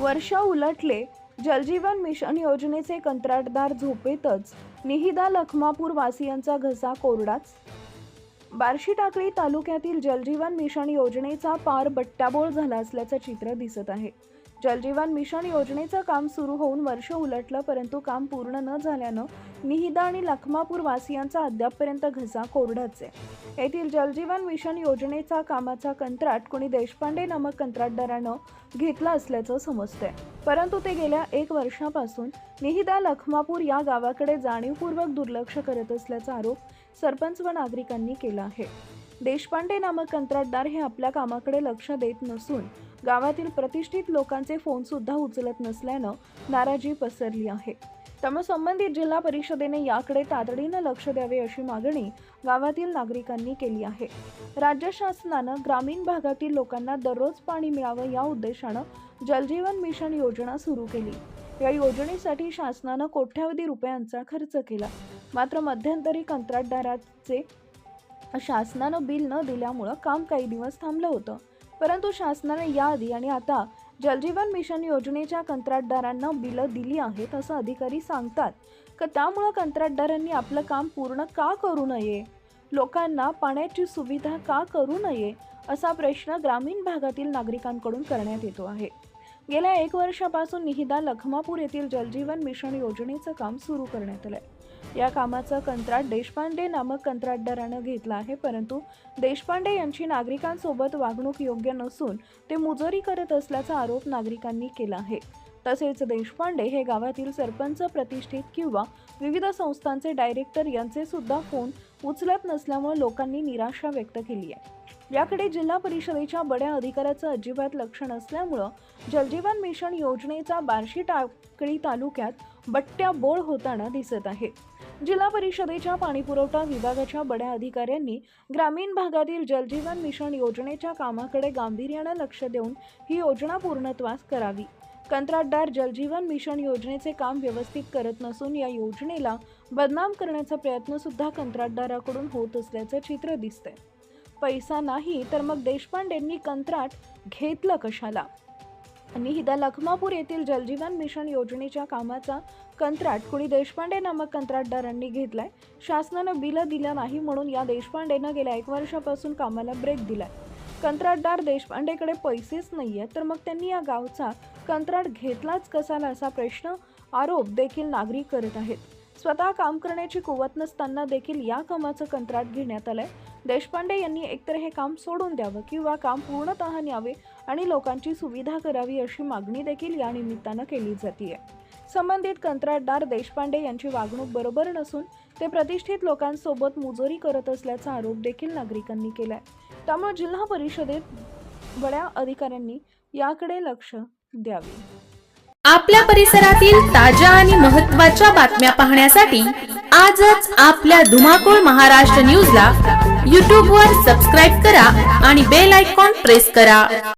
वर्ष उलटले, जलजीवन मिशन योजनेचे कंत्राटदार झोपेतच, निहिदा लखमापूर वासियांचा घसा कोरडाच. बार्शी टाकळी तालुक्यातील जलजीवन मिशन योजनेचा पार बट्ट्याबोळ झाला असल्याचं चित्र दिसत आहे. जलजीवन मिशन योजनेचं काम सुरू होऊन वर्ष उलटलं, परंतु काम पूर्ण न झाल्यानं निहिदा आणि लखमापूर वासियांचा अद्यापपर्यंत घसा कोरडाच आहे. येथील जलजीवन मिशन योजनेचा कामाचा कंत्राट कोणी देशपांडे नामक कंत्राटदारानं घेतला असल्याचं समजतंय, परंतु ते गेल्या 1 वर्षापासून निहिदा लखमापूर या गावाकडे जाणीवपूर्वक दुर्लक्ष करत असल्याचा आरोप सरपंच व नागरिकांनी केला आहे. देशपांडे नामक कंत्राटदार हे आपल्या कामाकडे लक्ष देत नसून गावातील प्रतिष्ठित लोकांचे फोन सुद्धा उचलत नसल्यानं नाराजी पसरली आहे. त्यामुळे संबंधित जिल्हा परिषदेने याकडे तातडीनं लक्ष द्यावे अशी मागणी गावातील नागरिकांनी केली आहे. राज्य शासनानं ग्रामीण भागातील लोकांना दररोज पाणी मिळावं या उद्देशानं जलजीवन मिशन योजना सुरू केली. या योजनेसाठी शासनानं कोट्यावधी रुपयांचा खर्च केला. मात्र मध्यंतरी कंत्राटदाराचे शासनानं बिल न दिल्यामुळं काम काही दिवस थांबलं होतं, परंतु शासनाने याआधी आणि आता जलजीवन मिशन योजनेच्या कंत्राटदारांना बिलं दिली आहेत असं अधिकारी सांगतात. त्यामुळे कंत्राटदारांनी आपलं काम पूर्ण का करू नये, लोकांना पाण्याची सुविधा का करू नये असा प्रश्न ग्रामीण भागातील नागरिकांकडून करण्यात येतो आहे. गेल्या 1 वर्षापासून निहिदा लखमापूर येथील जलजीवन मिशन योजनेचं काम सुरू करण्यात आलंय. या कामाचं कंत्राट देशपांडे नामक कंत्राटदारानं घेतला आहे, परंतु देशपांडे यांची नागरिकांसोबत वागणूक योग्य नसून ते मुजोरी करत असल्याचा आरोप नागरिकांनी केला आहे. तसेच देशपांडे हे गावातील सरपंच, प्रतिष्ठित किंवा विविध संस्थांचे डायरेक्टर यांचे सुद्धा फोन उचलत नसल्यामुळे लोकांनी निराशा व्यक्त केली आहे. याकडे जिल्हा परिषदेच्या बड्या अधिकाऱ्याचं अजिबात लक्ष नसल्यामुळं जलजीवन मिशन योजनेचा बार्शी टाकळी तालुक्यात बट्ट्याबोळ होताना दिसत आहे. जिल्हा परिषदेच्या पाणीपुरवठा विभागाच्या बड्या अधिकाऱ्यांनी ग्रामीण भागातील जलजीवन मिशन योजनेच्या कामाकडे गांभीर्यानं लक्ष देऊन ही योजना पूर्णत्वास करावी. कंत्राटदार जलजीवन मिशन योजनेचे काम व्यवस्थित करत नसून या योजनेला बदनाम करण्याचा प्रयत्न सुद्धा कंत्राटदाराकडून होत असल्याचं चित्र दिसतंय. पैसा नाही तर मग देशपांडेंनी कंत्राट घेतलं कशाला? निहिदा लखमापूर येथील जलजीवन मिशन योजनेच्या कामाचा कंत्राट कोणी देशपांडे नामक कंत्राटदारांनी घेतलाय. शासनानं बिलं दिलं नाही म्हणून या देशपांडेनं गेल्या 1 वर्षापासून कामाला ब्रेक दिलाय. कंत्राटदार देशपांडेकडे पैसेच नाहीये तर मग त्यांनी या गावचा कंत्राट घेतलाच कसाला असा प्रश्न, आरोप देखील नागरिक करत आहेत. स्वतः काम करण्याची कुवत नसताना देखील या कामाचं कंत्राट घेण्यात आलंय. देशपांडे यांनी एकतर हे काम सोडून द्यावं किंवा काम पूर्णतः न्यावे आणि लोकांची सुविधा करावी अशी मागणी देखील या निमित्तानं केली जाते. संबंधित कंत्राटदार देशपांडे यांची वागणूक बरोबर नसून ते प्रतिष्ठित लोकांसोबत मुजोरी करत असल्याचा आरोप देखील नागरिकांनी केलाय. त्यामुळे जिल्हा परिषदेत बड्या अधिकाऱ्यांनी याकडे लक्ष द्यावे. आपल्या परिसरातील ताज्या आणि महत्त्वाच्या बातम्या पाहण्यासाठी आजच आपल्या धुमाकूळ महाराष्ट्र न्यूजला YouTube वर सबस्क्राईब करा आणि बेल आयकॉन प्रेस करा.